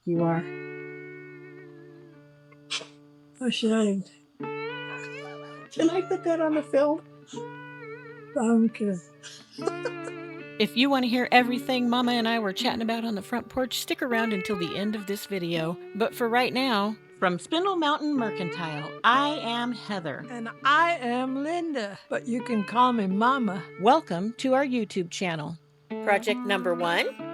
you are. Oh, should I? Can I put that on the film? Okay. If you want to hear everything Mama and I were chatting about on the front porch, stick around until the end of this video. But for right now, from Spindle Mountain Mercantile, I am Heather. And I am Lynda, but you can call me Mama. Welcome to our YouTube channel. Project number 1.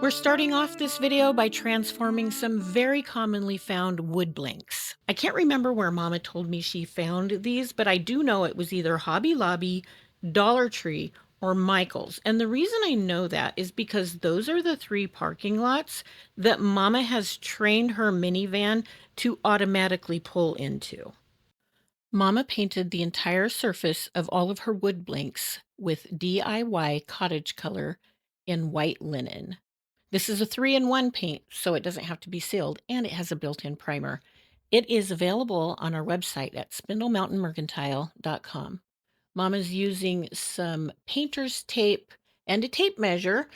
We're starting off this video by transforming some very commonly found wood blanks. I can't remember where Mama told me she found these, but I do know it was either Hobby Lobby, Dollar Tree, or Michael's. And the reason I know that is because those are the 3 parking lots that Mama has trained her minivan to automatically pull into. Mama painted the entire surface of all of her wood blanks with DIY cottage color in white linen. This is a 3-in-1 paint, so it doesn't have to be sealed, and it has a built-in primer. It is available on our website at spindlemountainmercantile.com. Mama's using some painter's tape and a tape measure,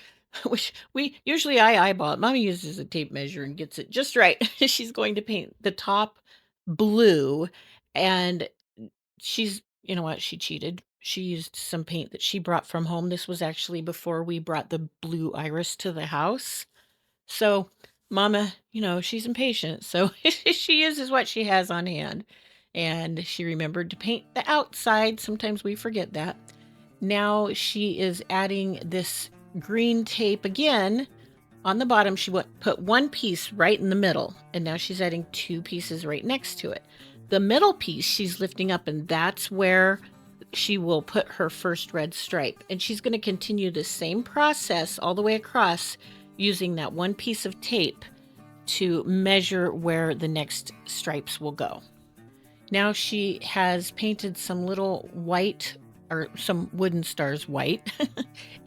which I eyeball it. Mama uses a tape measure and gets it just right. She's going to paint the top blue, and you know what? She cheated. She used some paint that she brought from home. This was actually before we brought the blue iris to the house. So Mama, she's impatient. So she uses what she has on hand. And she remembered to paint the outside. Sometimes we forget that. Now she is adding this green tape again. On the bottom, she put one piece right in the middle. And now she's adding 2 pieces right next to it. The middle piece she's lifting up, and that's where she will put her first red stripe. And she's going to continue the same process all the way across, using that one piece of tape to measure where the next stripes will go. Now she has painted some little white, or some wooden stars white,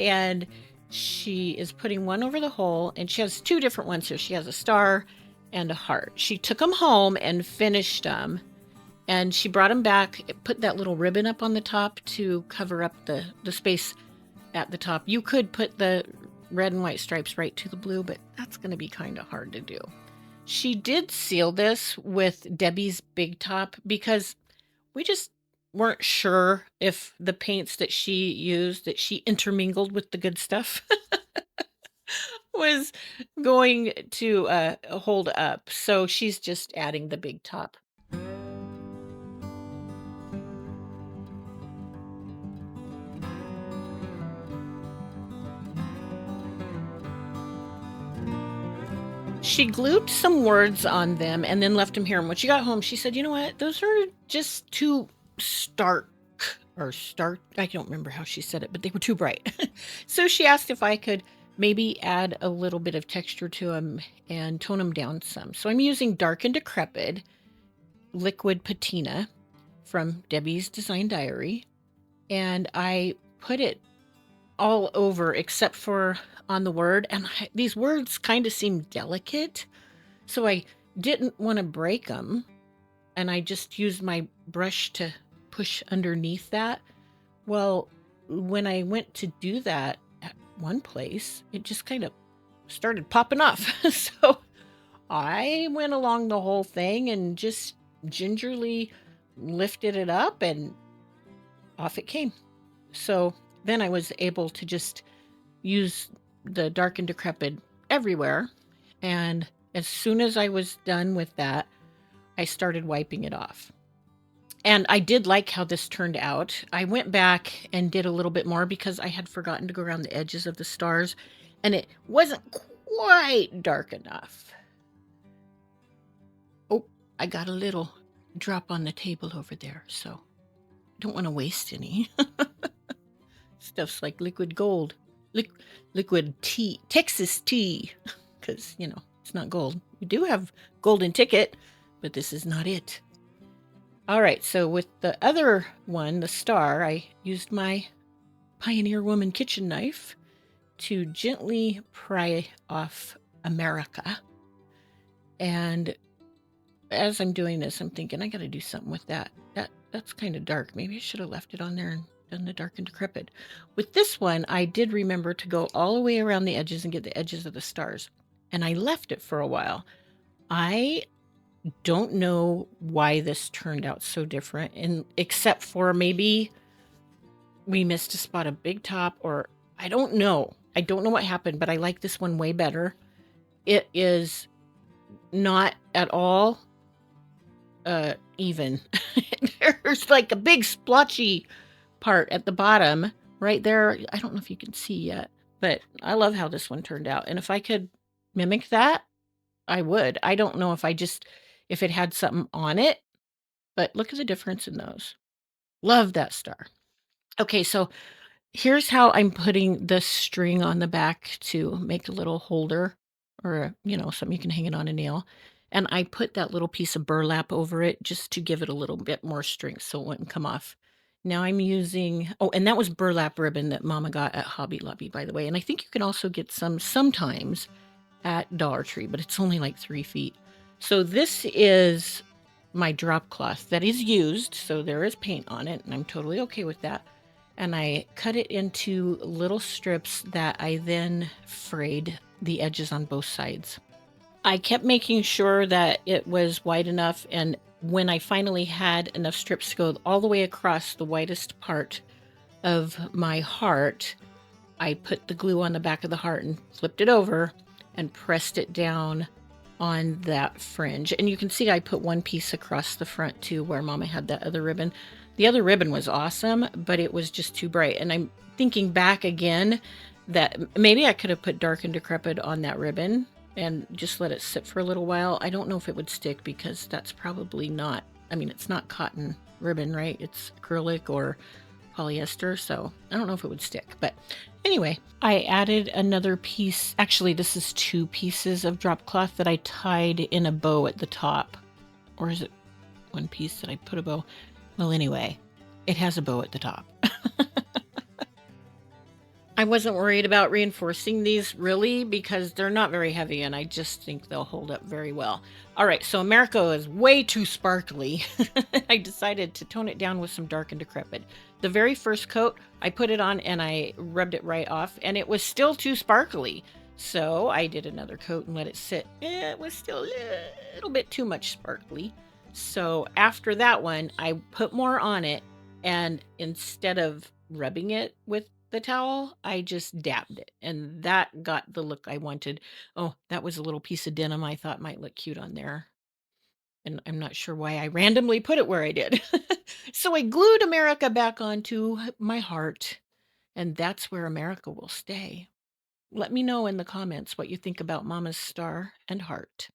and she is putting one over the hole, and she has 2 different ones here. She has a star and a heart. She took them home and finished them, and she brought them back, put that little ribbon up on the top to cover up the space at the top. You could put the red and white stripes right to the blue, but that's going to be kind of hard to do. She did seal this with Debbie's Big Top because we just weren't sure if the paints that she used, that she intermingled with the good stuff, was going to hold up. So she's just adding the Big Top. She glued some words on them and then left them here. And when she got home, she said, you know what? Those are just too stark. I don't remember how she said it, but they were too bright. So she asked if I could maybe add a little bit of texture to them and tone them down some. So I'm using Dark and Decrepit liquid patina from Debbie's Design Diary. And I put it all over except for on the word, and these words kind of seem delicate, so I didn't want to break them, and I just used my brush to push underneath that. Well, when I went to do that at one place, it just kind of started popping off. So I went along the whole thing and just gingerly lifted it up, and off it came. So then I was able to just use the Dark and Decrepit everywhere. And as soon as I was done with that, I started wiping it off. And I did like how this turned out. I went back and did a little bit more because I had forgotten to go around the edges of the stars, and it wasn't quite dark enough. Oh, I got a little drop on the table over there, so I don't want to waste any. Stuff's like liquid gold. Liquid tea, Texas tea, because, it's not gold. We do have golden ticket, but this is not it. All right, so with the other one, the star, I used my Pioneer Woman kitchen knife to gently pry off America. And as I'm doing this, I'm thinking, I got to do something with that. That's kind of dark. Maybe I should have left it on there and done the Dark and Decrepit. With this one, I did remember to go all the way around the edges and get the edges of the stars. and I left it for a while. I don't know why this turned out so different, and except for maybe we missed a spot of big top, or I don't know. I don't know what happened, but I like this one way better. It is not at all even. There's like a big splotchy part at the bottom right there. I don't know if you can see yet, but I love how this one turned out. And if I could mimic that, I would. I don't know if it had something on it, but look at the difference in those. Love that star. Okay, so here's how I'm putting the string on the back to make a little holder, or, something you can hang it on a nail. And I put that little piece of burlap over it just to give it a little bit more strength so it wouldn't come off. Now I'm using, oh, and that was burlap ribbon that Mama got at Hobby Lobby, by the way. And I think you can also get some sometimes at Dollar Tree, but it's only like 3 feet. So this is my drop cloth that is used. So there is paint on it, and I'm totally okay with that. And I cut it into little strips that I then frayed the edges on both sides. I kept making sure that it was wide enough, and when I finally had enough strips to go all the way across the widest part of my heart, I put the glue on the back of the heart and flipped it over and pressed it down on that fringe. And you can see I put one piece across the front too, where Mama had that other ribbon. The other ribbon was awesome, but it was just too bright. And I'm thinking back again that maybe I could have put Dark and Decrepit on that ribbon and just let it sit for a little while. I don't know if it would stick, because that's probably not, it's not cotton ribbon, right? It's acrylic or polyester, so I don't know if it would stick. But anyway, I added another piece. Actually, this is 2 pieces of drop cloth that I tied in a bow at the top. Or is it 1 piece that I put a bow? Well, anyway, it has a bow at the top. I wasn't worried about reinforcing these really, because they're not very heavy, and I just think they'll hold up very well. All right, so America is way too sparkly. I decided to tone it down with some Dark and Decrepit. The very first coat, I put it on and I rubbed it right off, and it was still too sparkly. So I did another coat and let it sit. It was still a little bit too much sparkly. So after that one, I put more on it, and instead of rubbing it with the towel, I just dabbed it, and that got the look I wanted. Oh, that was a little piece of denim I thought might look cute on there, and I'm not sure why I randomly put it where I did. So I glued America back onto my heart, and that's where America will stay. Let me know in the comments what you think about Mama's star and heart.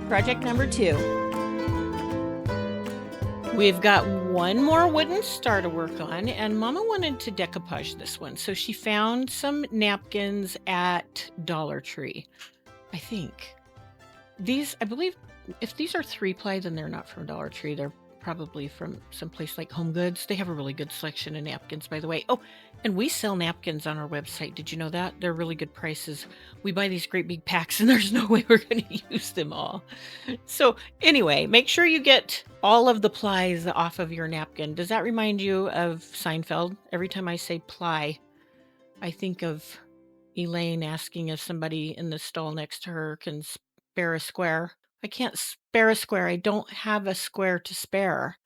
Project number 2. We've got one more wooden star to work on, and Mama wanted to decoupage this one. So she found some napkins at Dollar Tree, I think. These, I believe, if these are 3-ply, then they're not from Dollar Tree. They're probably from someplace like Home Goods. They have a really good selection of napkins, by the way. Oh, and we sell napkins on our website. Did you know that? They're really good prices. We buy these great big packs, and there's no way we're going to use them all. So anyway, make sure you get all of the plies off of your napkin. Does that remind you of Seinfeld? Every time I say ply, I think of Elaine asking if somebody in the stall next to her can spare a square. I can't spare a square. I don't have a square to spare.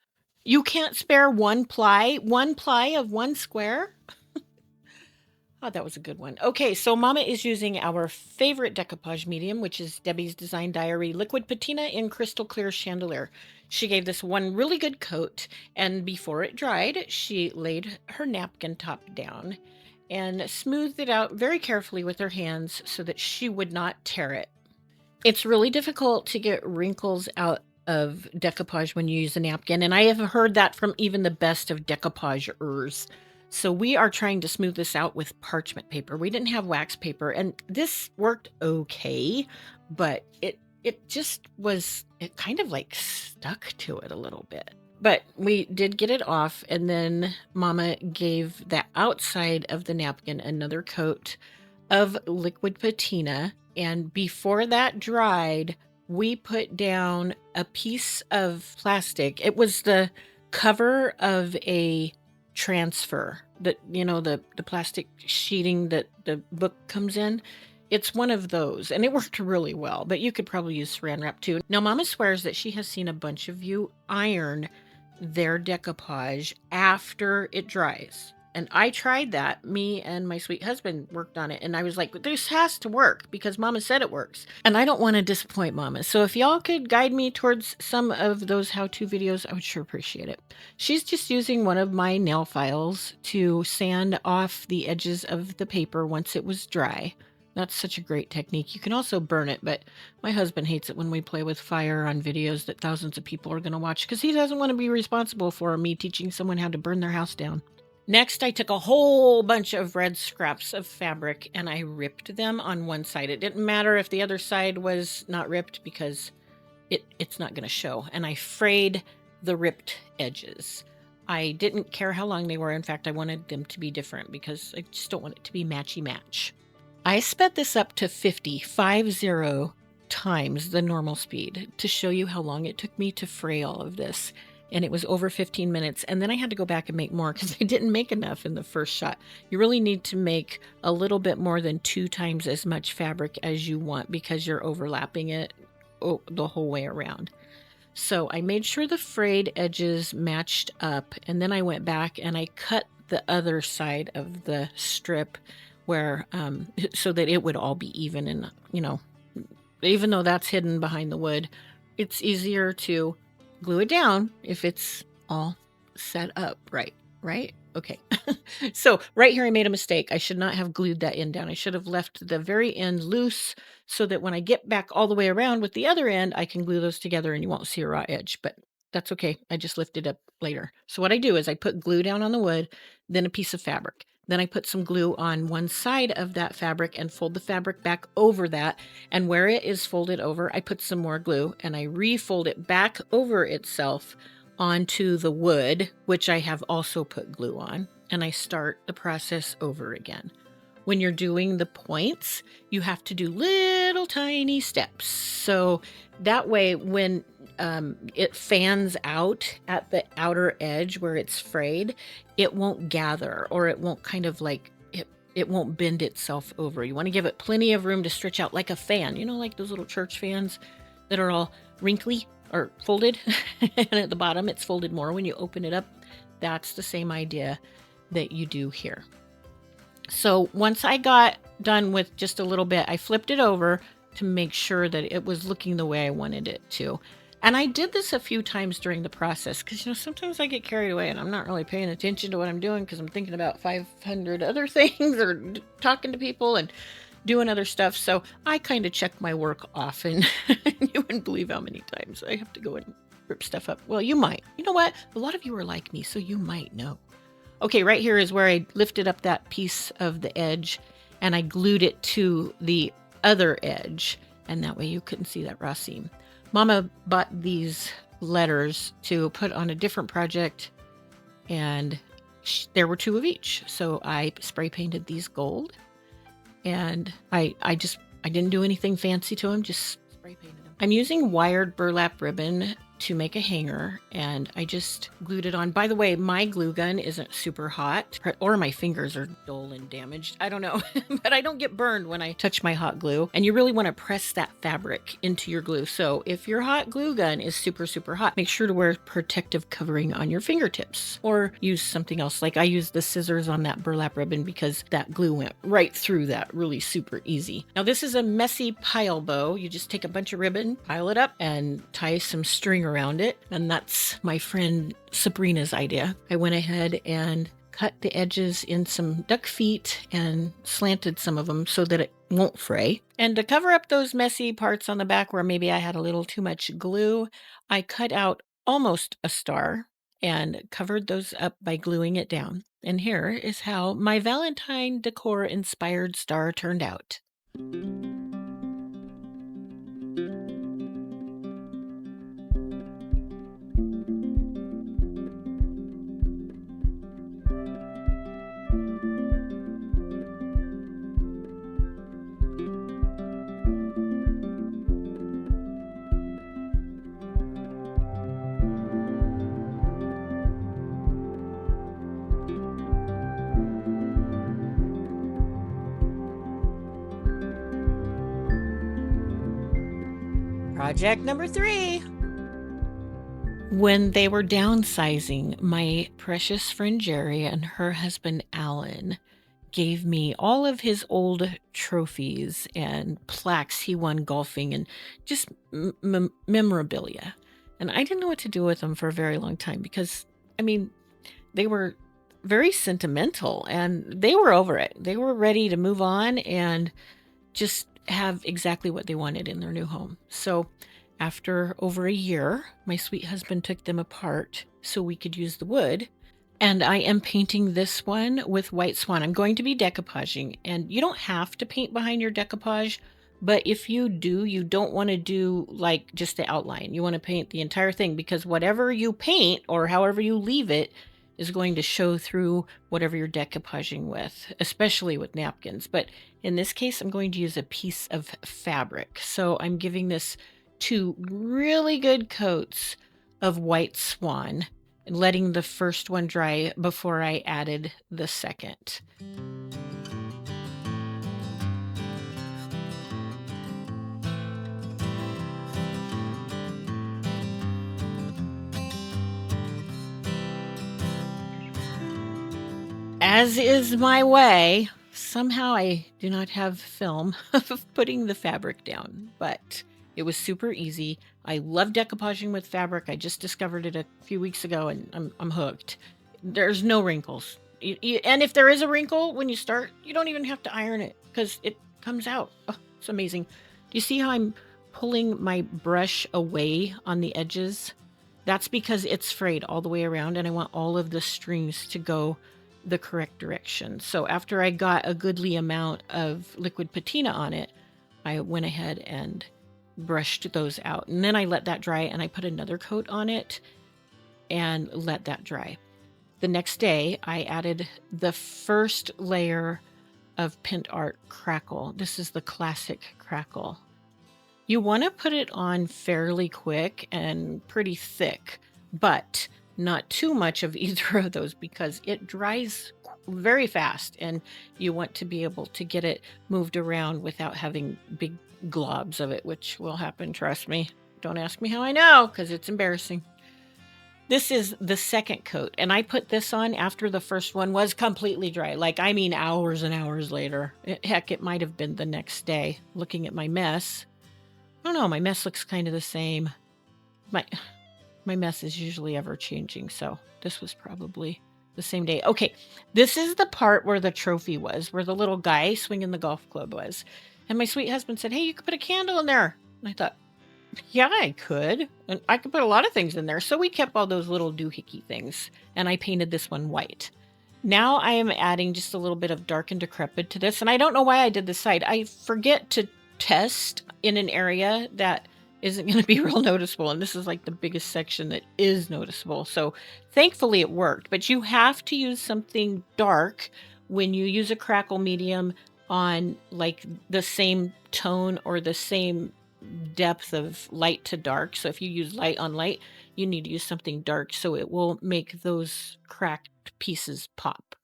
You can't spare one ply of one square? Oh, that was a good one. Okay, so Mama is using our favorite decoupage medium, which is Debbie's Design Diary Liquid Patina in Crystal Clear Chandelier. She gave this one really good coat, and before it dried, she laid her napkin top down and smoothed it out very carefully with her hands so that she would not tear it. It's really difficult to get wrinkles out of decoupage when you use a napkin, and I have heard that from even the best of decoupagers. So we are trying to smooth this out with parchment paper. We didn't have wax paper, and this worked okay, but it just was, it kind of like stuck to it a little bit. But we did get it off, and then Mama gave the outside of the napkin another coat of liquid patina. And before that dried, we put down a piece of plastic. It was the cover of a transfer, that, you know, the plastic sheeting that the book comes in. It's one of those, and it worked really well, but you could probably use saran wrap too. Now, Mama swears that she has seen a bunch of you iron their decoupage after it dries. And I tried that. Me and my sweet husband worked on it. And I was like, this has to work because Mama said it works. And I don't want to disappoint Mama. So if y'all could guide me towards some of those how-to videos, I would sure appreciate it. She's just using one of my nail files to sand off the edges of the paper once it was dry. That's such a great technique. You can also burn it, but my husband hates it when we play with fire on videos that thousands of people are going to watch because he doesn't want to be responsible for me teaching someone how to burn their house down. Next, I took a whole bunch of red scraps of fabric and I ripped them on one side. It didn't matter if the other side was not ripped because it's not going to show. And I frayed the ripped edges. I didn't care how long they were. In fact, I wanted them to be different because I just don't want it to be matchy match. I sped this up to 50 times the normal speed to show you how long it took me to fray all of this. And it was over 15 minutes. And then I had to go back and make more because I didn't make enough in the first shot. You really need to make a little bit more than 2 times as much fabric as you want because you're overlapping it the whole way around. So I made sure the frayed edges matched up. And then I went back and I cut the other side of the strip where so that it would all be even. And, you know, even though that's hidden behind the wood, it's easier to glue it down if it's all set up right? Okay. So right here I made a mistake. I should not have glued that end down. I should have left the very end loose so that when I get back all the way around with the other end, I can glue those together and you won't see a raw edge, but that's okay. I just lift it up later. So what I do is I put glue down on the wood, then a piece of fabric. Then I put some glue on one side of that fabric and fold the fabric back over that. And where it is folded over, I put some more glue and I refold it back over itself onto the wood, which I have also put glue on. And I start the process over again. When you're doing the points, you have to do little tiny steps. So that way, when it fans out at the outer edge where it's frayed, it won't gather, or it won't kind of like, it won't bend itself over. You want to give it plenty of room to stretch out like a fan, you know, like those little church fans that are all wrinkly or folded. And at the bottom, it's folded more when you open it up. That's the same idea that you do here. So once I got done with just a little bit, I flipped it over to make sure that it was looking the way I wanted it to. And I did this a few times during the process because, you know, sometimes I get carried away and I'm not really paying attention to what I'm doing because I'm thinking about 500 other things or talking to people and doing other stuff. So I kind of check my work often. You wouldn't believe how many times I have to go and rip stuff up. Well, you might. You know what? A lot of you are like me, so you might know. Okay, right here is where I lifted up that piece of the edge and I glued it to the other edge. And that way you couldn't see that raw seam. Mama bought these letters to put on a different project and there were 2 of each. So I spray painted these gold and I didn't do anything fancy to them, just spray painted them. I'm using wired burlap ribbon to make a hanger, and I just glued it on. By the way, my glue gun isn't super hot, or my fingers are dull and damaged. I don't know, but I don't get burned when I touch my hot glue. And you really want to press that fabric into your glue. So if your hot glue gun is super, super hot, make sure to wear protective covering on your fingertips, or use something else. Like I used the scissors on that burlap ribbon because that glue went right through that really super easy. Now this is a messy pile bow. You just take a bunch of ribbon, pile it up, and tie some string around it. And that's my friend Sabrina's idea. I went ahead and cut the edges in some duck feet and slanted some of them so that it won't fray. And to cover up those messy parts on the back where maybe I had a little too much glue, I cut out almost a star and covered those up by gluing it down. And here is how my Valentine decor inspired star turned out. Project number 3. When they were downsizing, my precious friend Jerry and her husband Alan gave me all of his old trophies and plaques he won golfing and just memorabilia. And I didn't know what to do with them for a very long time because, I mean, they were very sentimental and they were over it. They were ready to move on and just have exactly what they wanted in their new home. So after over a year, my sweet husband took them apart so we could use the wood. And I am painting this one with White Swan. I'm going to be decoupaging, and you don't have to paint behind your decoupage, but if you do, you don't want to do like just the outline. You want to paint the entire thing because whatever you paint or however you leave it is going to show through whatever you're decoupaging with, especially with napkins. But in this case, I'm going to use a piece of fabric. So I'm giving this 2 really good coats of White Swan and letting the first one dry before I added the second. As is my way, somehow I do not have film of putting the fabric down, but it was super easy. I love decoupaging with fabric. I just discovered it a few weeks ago and I'm hooked. There's no wrinkles. And if there is a wrinkle when you start, you don't even have to iron it because it comes out. Oh, it's amazing. Do you see how I'm pulling my brush away on the edges? That's because it's frayed all the way around and I want all of the strings to go the correct direction. So after I got a goodly amount of liquid patina on it, I went ahead and brushed those out. And then I let that dry and I put another coat on it and let that dry. The next day, I added the first layer of Pint Art Crackle. This is the classic crackle. You want to put it on fairly quick and pretty thick, but not too much of either of those because it dries very fast and you want to be able to get it moved around without having big globs of it, which will happen, trust me. Don't ask me how I know because it's embarrassing. This is the second coat, and I put this on after the first one was completely dry. Like, I mean, hours and hours later. Heck, it might have been the next day. Looking at my mess, I don't know, my mess looks kind of the same. My mess is usually ever changing, so this was probably the same day. Okay, this is the part where the trophy was, where the little guy swinging the golf club was. And my sweet husband said, hey, you could put a candle in there. And I thought, yeah, I could. And I could put a lot of things in there. So we kept all those little doohickey things. And I painted this one white. Now I am adding just a little bit of dark and decrepit to this. And I don't know why I did this side. I forget to test in an area that isn't going to be real noticeable. And this is like the biggest section that is noticeable. So thankfully it worked. But you have to use something dark when you use a crackle medium on like the same tone or the same depth of light to dark. So if you use light on light, you need to use something dark so it will make those cracked pieces pop.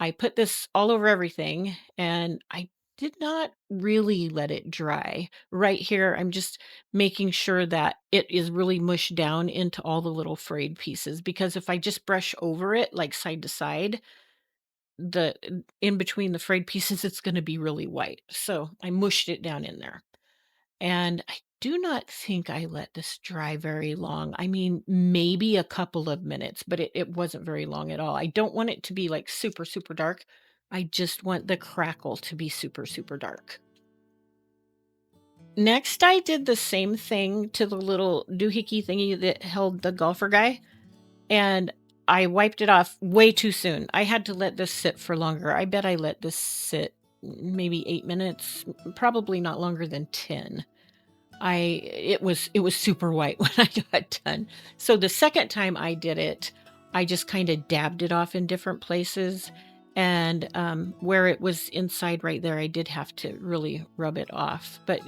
I put this all over everything and I did not really let it dry. Right here, I'm just making sure that it is really mushed down into all the little frayed pieces, because if I just brush over it like side to side, the in between the frayed pieces, it's going to be really white. So I mushed it down in there. And I do not think I let this dry very long. I mean, maybe a couple of minutes, but it wasn't very long at all. I don't want it to be like super, super dark. I just want the crackle to be super, super dark. Next, I did the same thing to the little doohickey thingy that held the golfer guy, and I wiped it off way too soon. I had to let this sit for longer. I bet I let this sit maybe 8 minutes, probably not longer than 10. It was super white when I got done. So the second time I did it, I just kind of dabbed it off in different places, and where it was inside right there, I did have to really rub it off. But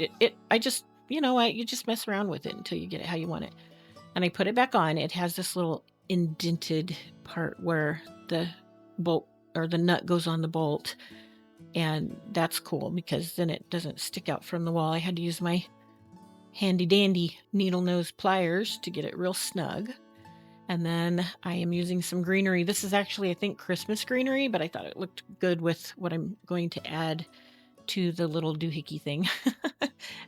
I just, you just mess around with it until you get it how you want it. And I put it back on. It has this little indented part where the bolt or the nut goes on the bolt, and that's cool because then it doesn't stick out from the wall. I had to use my handy dandy needle nose pliers to get it real snug. And then I am using some greenery. This is actually, I think, Christmas greenery, but I thought it looked good with what I'm going to add to the little doohickey thing.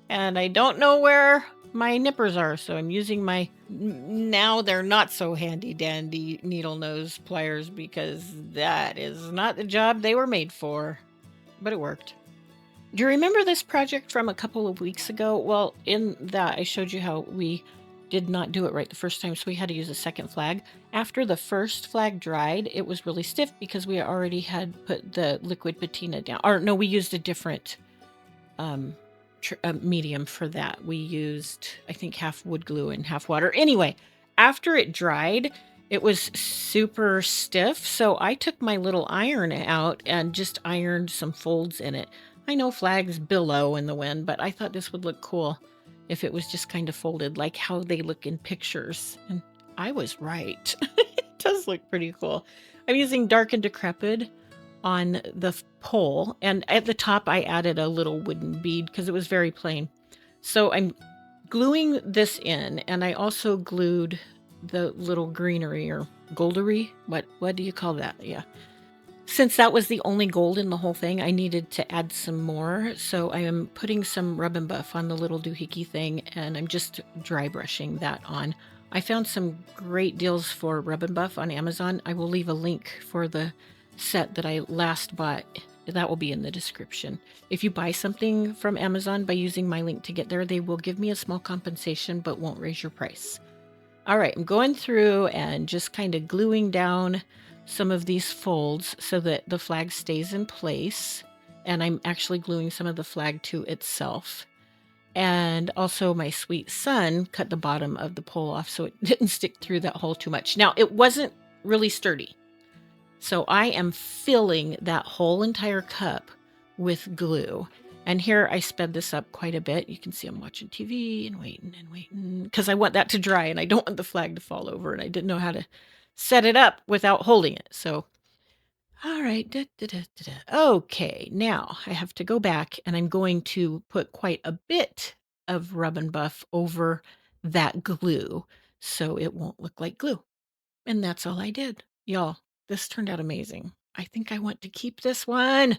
And I don't know where my nippers are, so I'm using my, now they're not so handy dandy needle nose pliers, because that is not the job they were made for, but it worked. Do you remember this project from a couple of weeks ago? Well, in that I showed you how we did not do it right the first time, so we had to use a second flag. After the first flag dried, it was really stiff because we already had put the liquid patina down. Or no, we used a different medium for that. We used, I think, half wood glue and half water. Anyway, after it dried, it was super stiff, so I took my little iron out and just ironed some folds in it. I know flags billow in the wind, but I thought this would look cool if it was just kind of folded like how they look in pictures. And I was right. It does look pretty cool. I'm using Dark and Decrepit on the pole, and at the top I added a little wooden bead because it was very plain. So I'm gluing this in, and I also glued the little greenery or goldery. What do you call that? Yeah. Since that was the only gold in the whole thing, I needed to add some more. So I am putting some Rub and Buff on the little doohickey thing, and I'm just dry brushing that on. I found some great deals for Rub and Buff on Amazon. I will leave a link for the set that I last bought. That will be in the description. If you buy something from Amazon by using my link to get there, they will give me a small compensation but won't raise your price. All right, I'm going through and just kind of gluing down some of these folds so that the flag stays in place. And I'm actually gluing some of the flag to itself. And also my sweet son cut the bottom of the pole off so it didn't stick through that hole too much. Now, it wasn't really sturdy, so I am filling that whole entire cup with glue. And here I sped this up quite a bit. You can see I'm watching TV and waiting because I want that to dry and I don't want the flag to fall over, and I didn't know how to set it up without holding it. So, all right. Okay, now I have to go back, and I'm going to put quite a bit of Rub and Buff over that glue so it won't look like glue. And that's all I did. Y'all, this turned out amazing. I think I want to keep this one.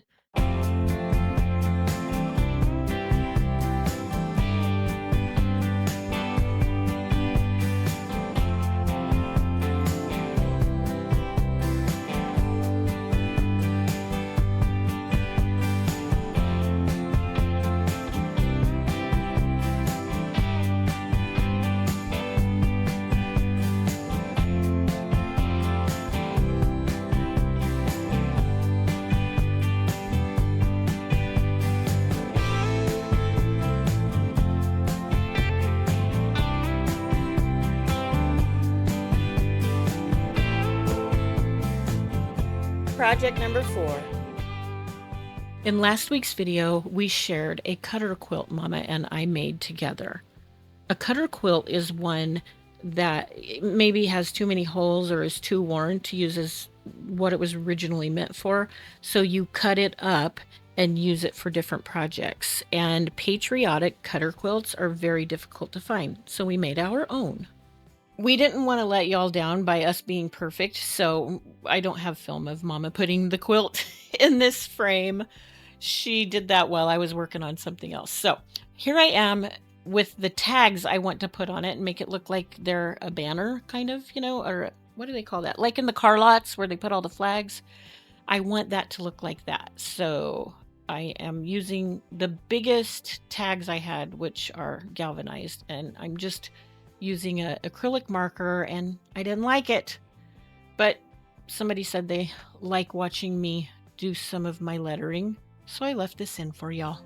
Project number 4. In last week's video, we shared a cutter quilt Mama and I made together. A cutter quilt is one that maybe has too many holes or is too worn to use as what it was originally meant for. So you cut it up and use it for different projects. And patriotic cutter quilts are very difficult to find. So we made our own. We didn't want to let y'all down by us being perfect. So I don't have film of Mama putting the quilt in this frame. She did that while I was working on something else. So here I am with the tags I want to put on it and make it look like they're a banner, kind of, or what do they call that? Like in the car lots where they put all the flags. I want that to look like that. So I am using the biggest tags I had, which are galvanized, and I'm just using an acrylic marker, and I didn't like it. But somebody said they like watching me do some of my lettering, so I left this in for y'all.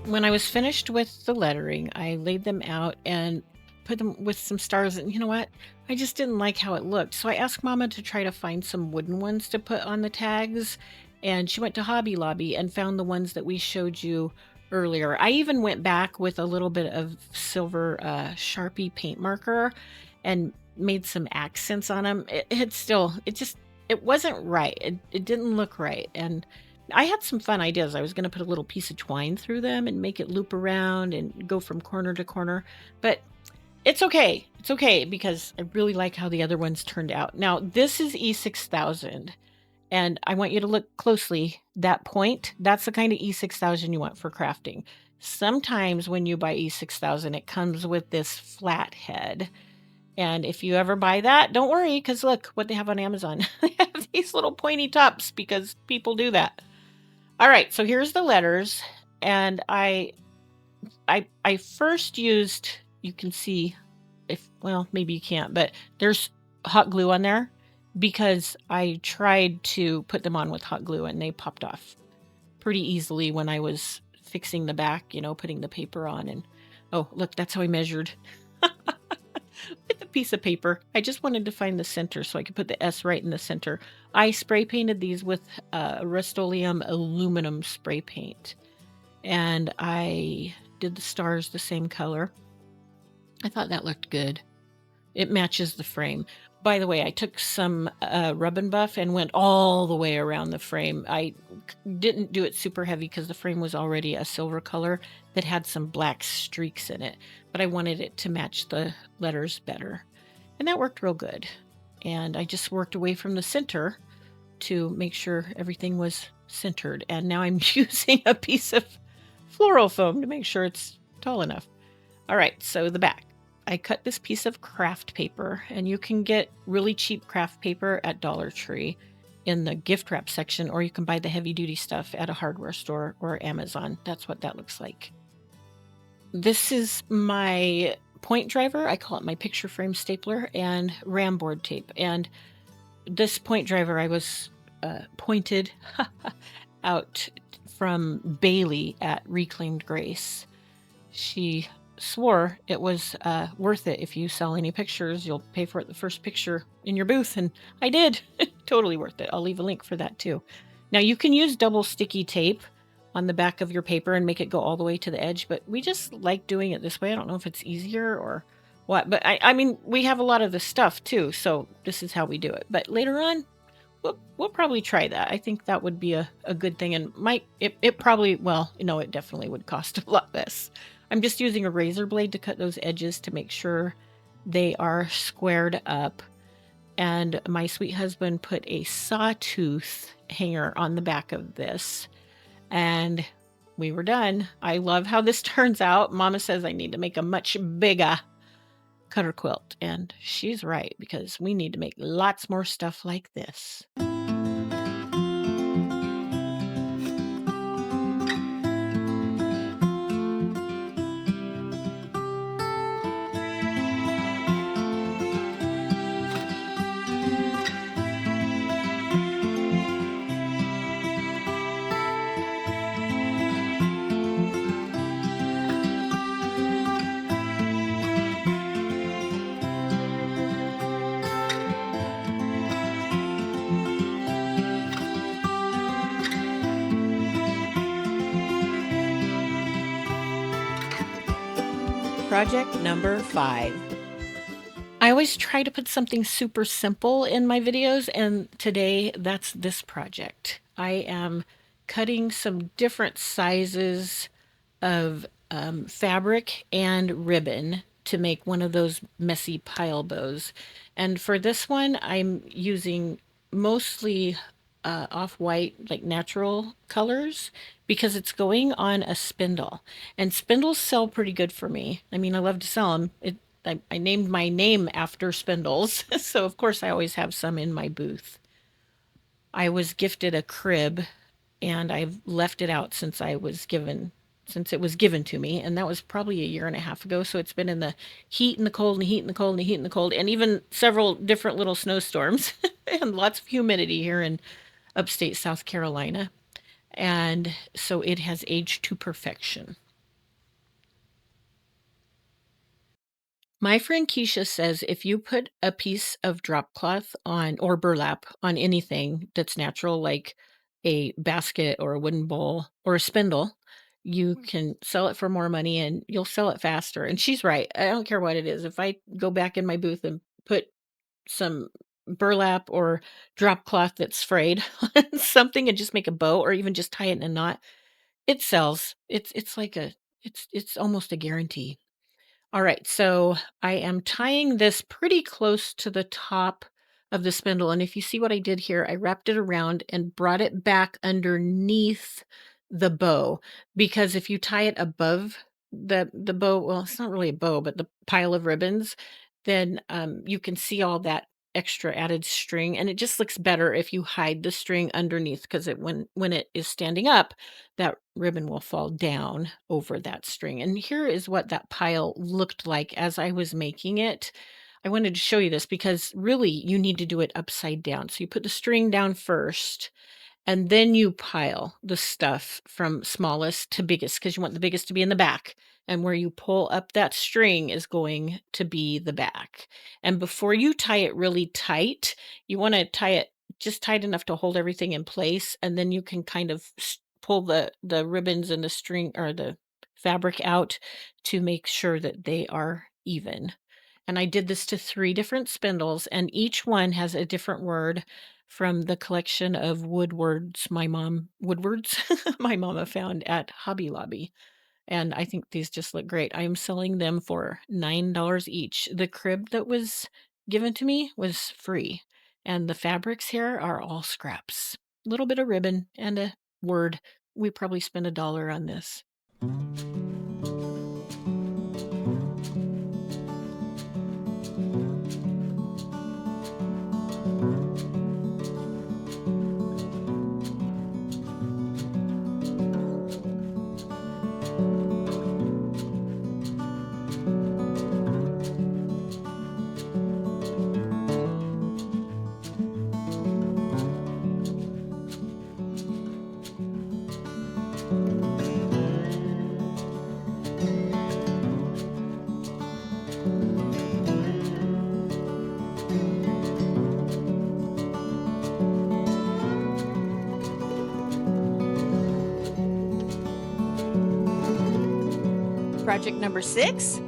When I was finished with the lettering, I laid them out and put them with some stars. And you know what? I just didn't like how it looked. So I asked Mama to try to find some wooden ones to put on the tags. And she went to Hobby Lobby and found the ones that we showed you earlier. I even went back with a little bit of silver Sharpie paint marker and made some accents on them. It wasn't right. It didn't look right. And I had some fun ideas. I was going to put a little piece of twine through them and make it loop around and go from corner to corner, but it's okay. It's okay because I really like how the other ones turned out. Now, this is E6000, and I want you to look closely. That point, that's the kind of E6000 you want for crafting. Sometimes when you buy E6000, it comes with this flat head. And if you ever buy that, don't worry, because look what they have on Amazon. They have these little pointy tops because people do that. All right, so here's the letters, and I first used, you can see, maybe you can't, but there's hot glue on there because I tried to put them on with hot glue and they popped off pretty easily when I was fixing the back, putting the paper on. And oh, look, that's how I measured with a piece of paper. I just wanted to find the center so I could put the S right in the center. I spray painted these with Rust-Oleum aluminum spray paint, and I did the stars the same color. I thought that looked good. It matches the frame. By the way, I took some rub and buff and went all the way around the frame. I didn't do it super heavy because the frame was already a silver color that had some black streaks in it, but I wanted it to match the letters better. And that worked real good. And I just worked away from the center to make sure everything was centered. And now I'm using a piece of floral foam to make sure it's tall enough. All right, so the back. I cut this piece of craft paper, and you can get really cheap craft paper at Dollar Tree in the gift wrap section, or you can buy the heavy duty stuff at a hardware store or Amazon. That's what that looks like. This is my point driver. I call it my picture frame stapler and ram board tape. And this point driver I was pointed out from Bailey at Reclaimed Grace. She swore it was worth it. If you sell any pictures, you'll pay for it the first picture in your booth, and I did. Totally worth it. I'll leave a link for that too. Now you can use double sticky tape on the back of your paper and make it go all the way to the edge, but we just like doing it this way. I don't know if it's easier or what, but I mean, we have a lot of the stuff too, so this is how we do it. But later on, we'll probably try that. I think that would be a good thing, and it probably, it definitely would cost a lot less. I'm just using a razor blade to cut those edges to make sure they are squared up. And my sweet husband put a sawtooth hanger on the back of this, and we were done. I love how this turns out. Mama says I need to make a much bigger cutter quilt, and she's right, because we need to make lots more stuff like this. Project number 5. I always try to put something super simple in my videos, and today that's this project. I am cutting some different sizes of fabric and ribbon to make one of those messy pile bows. And for this one, I'm using mostly off-white, like natural colors, because it's going on a spindle. And spindles sell pretty good for me. I mean, I love to sell them. I named my name after spindles, so of course I always have some in my booth. I was gifted a crib, and I've left it out since it was given to me, and that was probably a year and a half ago. So it's been in the heat and the cold and the heat and the cold and the heat and the cold, and even several different little snowstorms and lots of humidity here in upstate South Carolina. And so it has aged to perfection. My friend Keisha says if you put a piece of drop cloth on or burlap on anything that's natural, like a basket or a wooden bowl or a spindle, you can sell it for more money and you'll sell it faster. And she's right. I don't care what it is. If I go back in my booth and put some burlap or drop cloth that's frayed on something and just make a bow or even just tie it in a knot, it sells. It's almost a guarantee. All right, so I am tying this pretty close to the top of the spindle. And if you see what I did here, I wrapped it around and brought it back underneath the bow, because if you tie it above the bow, well, it's not really a bow, but the pile of ribbons, then you can see all that extra added string, and it just looks better if you hide the string underneath, because when it is standing up, that ribbon will fall down over that string. And here is what that pile looked like as I was making it. I wanted to show you this because really you need to do it upside down. So you put the string down first, and then you pile the stuff from smallest to biggest, because you want the biggest to be in the back. And where you pull up that string is going to be the back. And before you tie it really tight, you want to tie it just tight enough to hold everything in place. And then you can kind of pull the ribbons and the string or the fabric out to make sure that they are even. And I did this to 3 different spindles, and each one has a different word from the collection of Woodwards my mama found at Hobby Lobby. And I think these just look great. I am selling them for $9 each. The crib that was given to me was free, and the fabrics here are all scraps. A little bit of ribbon and a word. We probably spent $1 on this. Project number 6.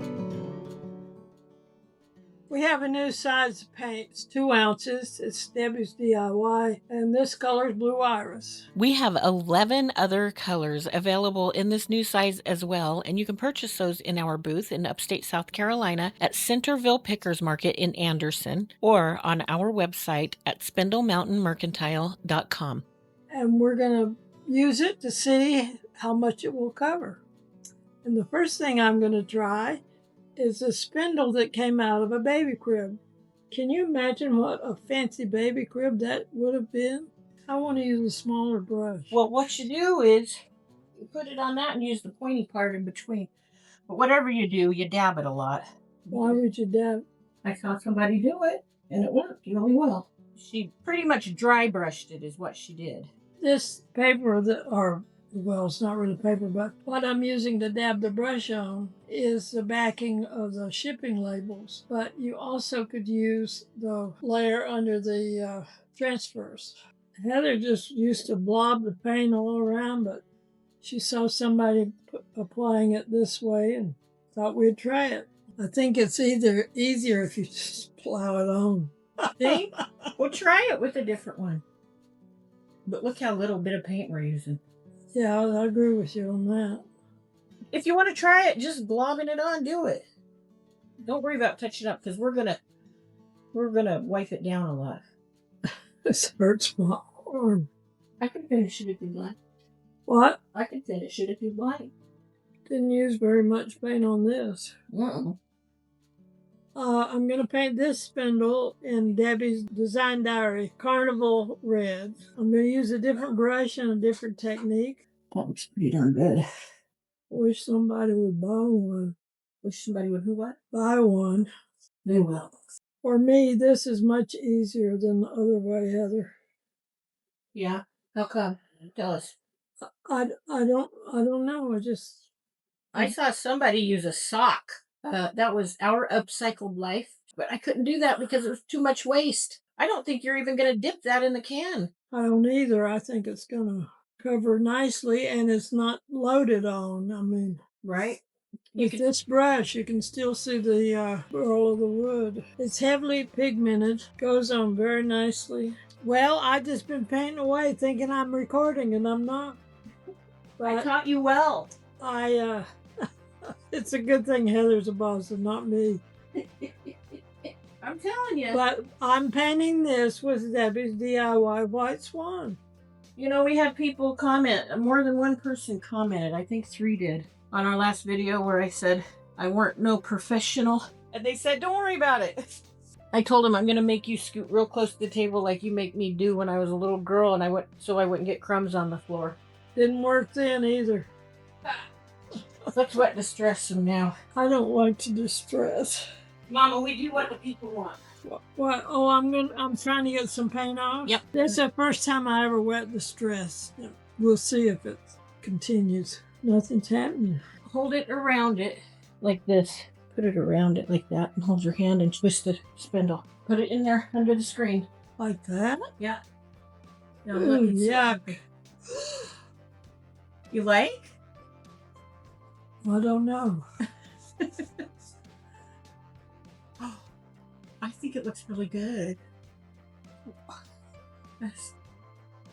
We have a new size of paint. It's 2 ounces. It's Debbie's DIY, and this color is Blue Iris. We have 11 other colors available in this new size as well, and you can purchase those in our booth in upstate South Carolina at Centerville Pickers Market in Anderson, or on our website at spindlemountainmercantile.com. And we're going to use it to see how much it will cover. And the first thing I'm going to try is a spindle that came out of a baby crib. Can you imagine what a fancy baby crib that would have been? I want to use a smaller brush. Well, what you do is you put it on that and use the pointy part in between. But whatever you do, you dab it a lot. Why would you dab? I saw somebody do it, and it worked really well. She pretty much dry brushed it is what she did. This paper well, it's not really paper, but what I'm using to dab the brush on is the backing of the shipping labels. But you also could use the layer under the transfers. Heather just used to blob the paint all around, but she saw somebody applying it this way and thought we'd try it. I think it's either easier if you just plow it on. Think? We'll try it with a different one. But look how little bit of paint we're using. Yeah, I agree with you on that. If you want to try it, just globbing it on, do it. Don't worry about touching up because we're gonna wipe it down a lot. This hurts my arm. I can finish it if you'd like. What? I can finish it if you'd like. Didn't use very much paint on this. I'm going to paint this spindle in Debbie's Design Diary, Carnival Red. I'm going to use a different brush and a different technique. That looks pretty darn good. Wish somebody would buy one. Wish somebody would who what? Buy one. They will. For me, this is much easier than the other way, Heather. Yeah? How come? Tell us. I don't know. I saw somebody use a sock. That was our upcycled life, but I couldn't do that because it was too much waste. I don't think you're even going to dip that in the can. I don't either. I think it's going to cover nicely and it's not loaded on. I mean, right? With this brush, you can still see the burl of the wood. It's heavily pigmented, goes on very nicely. Well, I've just been painting away thinking I'm recording and I'm not. But I taught you well. It's a good thing Heather's a boss and not me. I'm telling you. But I'm painting this with Debbie's DIY White Swan. You know, we had people comment. More than one person commented. I think 3 did. On our last video where I said I weren't no professional. And they said, don't worry about it. I told them I'm going to make you scoot real close to the table like you make me do when I was a little girl and so I wouldn't get crumbs on the floor. Didn't work then either. That's what distress them now. I don't like to distress. Mama, we do what the people want. What? Oh, I'm trying to get some paint off. Yep. That's the first time I ever wet the stress. We'll see if it continues. Nothing's happening. Hold it around it like this. Put it around it like that and hold your hand and twist the spindle. Put it in there under the screen. Like that? Yeah. Now Ooh, yuck. You like? I don't know. I think it looks really good.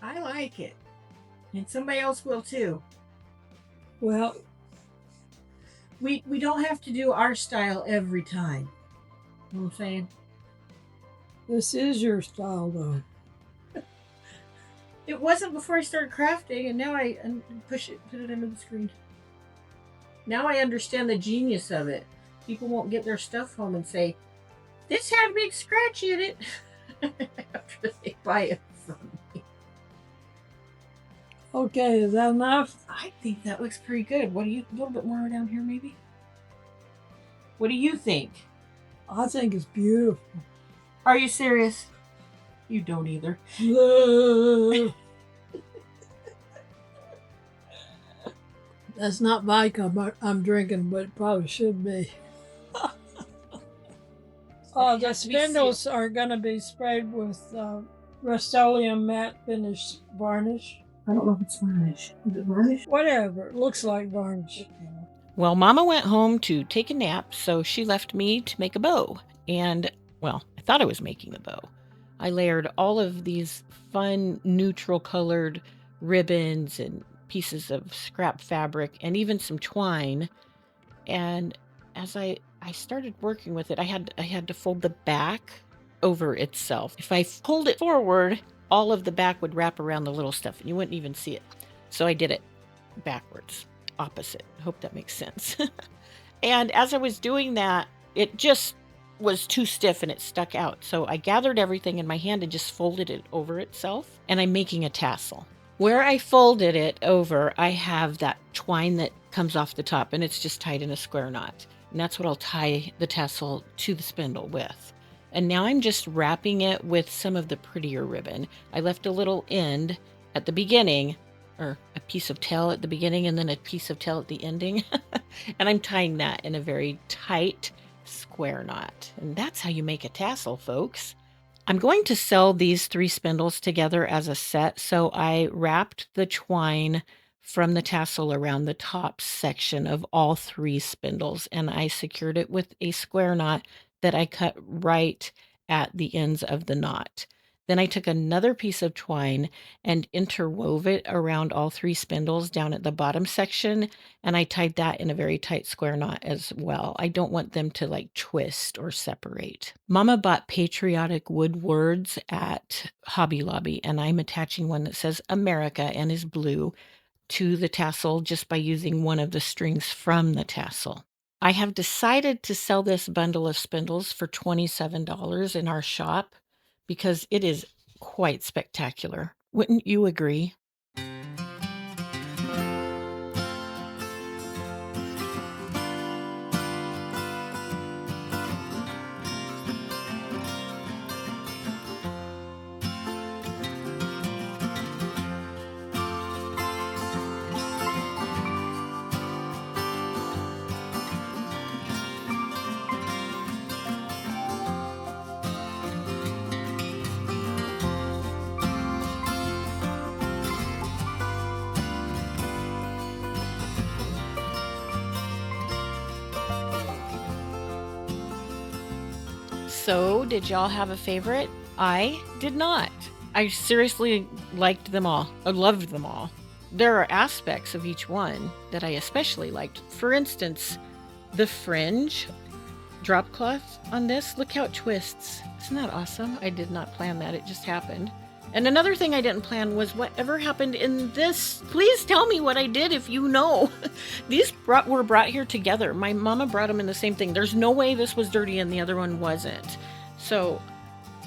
I like it. And somebody else will too. Well, we don't have to do our style every time. You know what I'm saying? This is your style though. It wasn't before I started crafting, and now I put it under the screen. Now I understand the genius of it. People won't get their stuff home and say, this had a big scratch in it after they buy it from me. Okay, is that enough? I think that looks pretty good. What do you, a little bit more down here maybe? What do you think? I think it's beautiful. Are you serious? You don't either. That's not vodka I'm drinking, but it probably should be. The spindles are going to be sprayed with Rust-Oleum matte finish varnish. I don't know if it's varnish. Is it varnish? Whatever. It looks like varnish. Okay. Well, Mama went home to take a nap, so she left me to make a bow. And, well, I thought I was making a bow. I layered all of these fun, neutral colored ribbons and pieces of scrap fabric and even some twine. And as I started working with it, I had to fold the back over itself. If I pulled it forward, all of the back would wrap around the little stuff and you wouldn't even see it. So I did it backwards, opposite. I hope that makes sense. And as I was doing that, it just was too stiff and it stuck out. So I gathered everything in my hand and just folded it over itself. And I'm making a tassel. Where I folded it over, I have that twine that comes off the top and it's just tied in a square knot. And that's what I'll tie the tassel to the spindle with. And now I'm just wrapping it with some of the prettier ribbon. I left a little end at the beginning, or a piece of tail at the beginning and then a piece of tail at the ending. And I'm tying that in a very tight square knot. And that's how you make a tassel, folks. I'm going to sell these 3 spindles together as a set. So I wrapped the twine from the tassel around the top section of all 3 spindles, and I secured it with a square knot that I cut right at the ends of the knot. Then I took another piece of twine and interwove it around all 3 spindles down at the bottom section, and I tied that in a very tight square knot as well. I don't want them to like twist or separate. Mama bought Patriotic wood words at Hobby Lobby, and I'm attaching one that says America and is blue to the tassel just by using one of the strings from the tassel. I have decided to sell this bundle of spindles for $27 in our shop because it is quite spectacular. Wouldn't you agree? So, did y'all have a favorite? I did not. I seriously liked them all. I loved them all. There are aspects of each one that I especially liked. For instance, the fringe drop cloth on this. Look how it twists. Isn't that awesome? I did not plan that. It just happened. And another thing I didn't plan was whatever happened in this. Please tell me what I did if you know. These were brought here together. My mama brought them in the same thing. There's no way this was dirty and the other one wasn't. So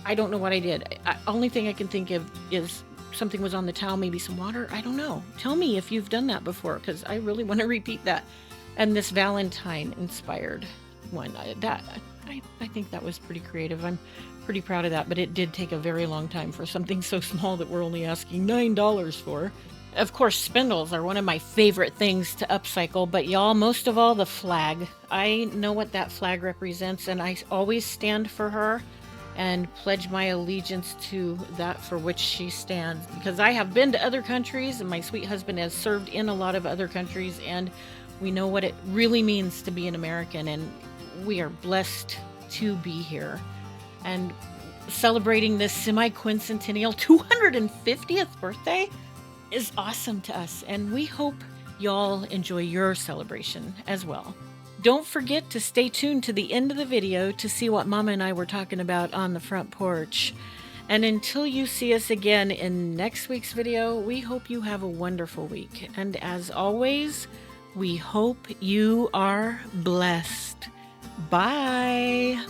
I don't know what I did. Only thing I can think of is something was on the towel, maybe some water. I don't know. Tell me if you've done that before, because I really want to repeat that. And this Valentine inspired one. I think that was pretty creative. I'm pretty proud of that, but it did take a very long time for something so small that we're only asking $9 for. Of course, spindles are one of my favorite things to upcycle, but y'all, most of all, the flag. I know what that flag represents, and I always stand for her and pledge my allegiance to that for which she stands, because I have been to other countries, and my sweet husband has served in a lot of other countries, and we know what it really means to be an American, and we are blessed to be here. And celebrating this semi-quincentennial 250th birthday is awesome to us, and we hope y'all enjoy your celebration as well. Don't forget to stay tuned to the end of the video to see what Mama and I were talking about on the front porch. And until you see us again in next week's video, we hope you have a wonderful week. And as always, we hope you are blessed. Bye.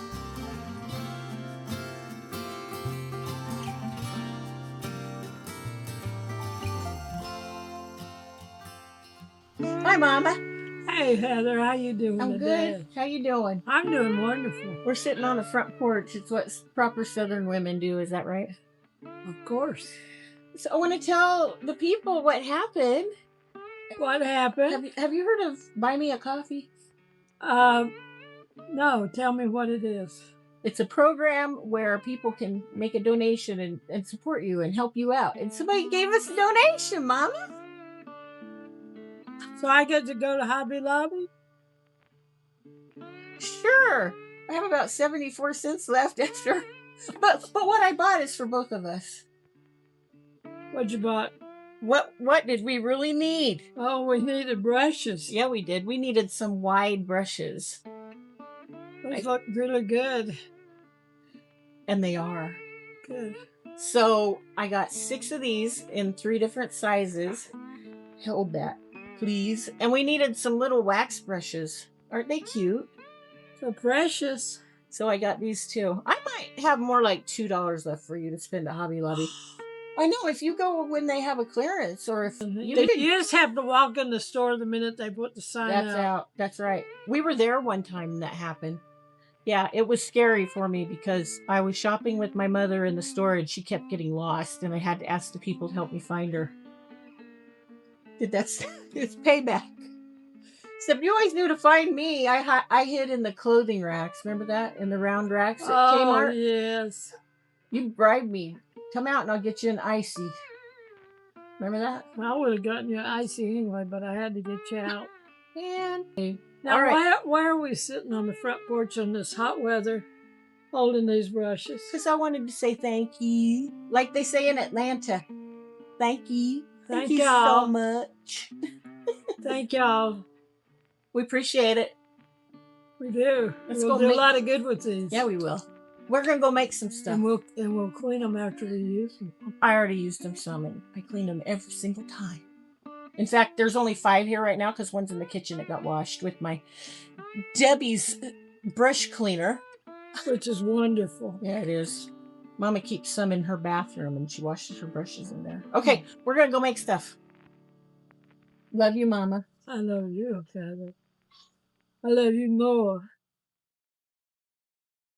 Hi, Mama. Hey, Heather, how you doing I'm today? good. How you doing? I'm doing wonderful. We're sitting on the front porch. It's what proper Southern women do. Is that right? Of course. So I want to tell the people what happened. What happened? Have you heard of Buy Me a Coffee? No, tell me what it is. It's a program where people can make a donation and support you and help you out. And somebody gave us a donation, Mama. So I get to go to Hobby Lobby? Sure. I have about 74 cents left after. But what I bought is for both of us. What'd you bought? What did we really need? Oh, we needed brushes. Yeah, we did. We needed some wide brushes. Those look really good. And they are. Good. So I got 6 of these in 3 different sizes. Hold that, please. And we needed some little wax brushes. Aren't they cute? So precious. So I got these too. I might have more like $2 left for you to spend at Hobby Lobby. I know, if you go when they have a clearance, or if you just have to walk in the store the minute they put the sign out. That's right. We were there one time and that happened. Yeah, it was scary for me because I was shopping with my mother in the store and she kept getting lost, and I had to ask the people to help me find her. It's payback. Except you always knew to find me. I hid in the clothing racks. Remember that? In the round racks at Kmart? Yes. You bribed me. Come out and I'll get you an icy. Remember that? I would have gotten you icy anyway, but I had to get you out. And Now, all right. why are we sitting on the front porch in this hot weather holding these brushes? Because I wanted to say thank you. Like they say in Atlanta. Thank you. Thank you y'all. so much. Thank y'all. We appreciate it. We do. Let's We'll go do make- a lot of good with these. Yeah, we will. We're going to go make some stuff. And we'll clean them after we use them. I already used them some, and I cleaned them every single time. In fact, there's only 5 here right now because one's in the kitchen that got washed with my Debbie's brush cleaner. Which is wonderful. Yeah, it is. Mama keeps some in her bathroom, and she washes her brushes in there. Okay, we're going to go make stuff. Love you, Mama. I love you, Father. I love you more.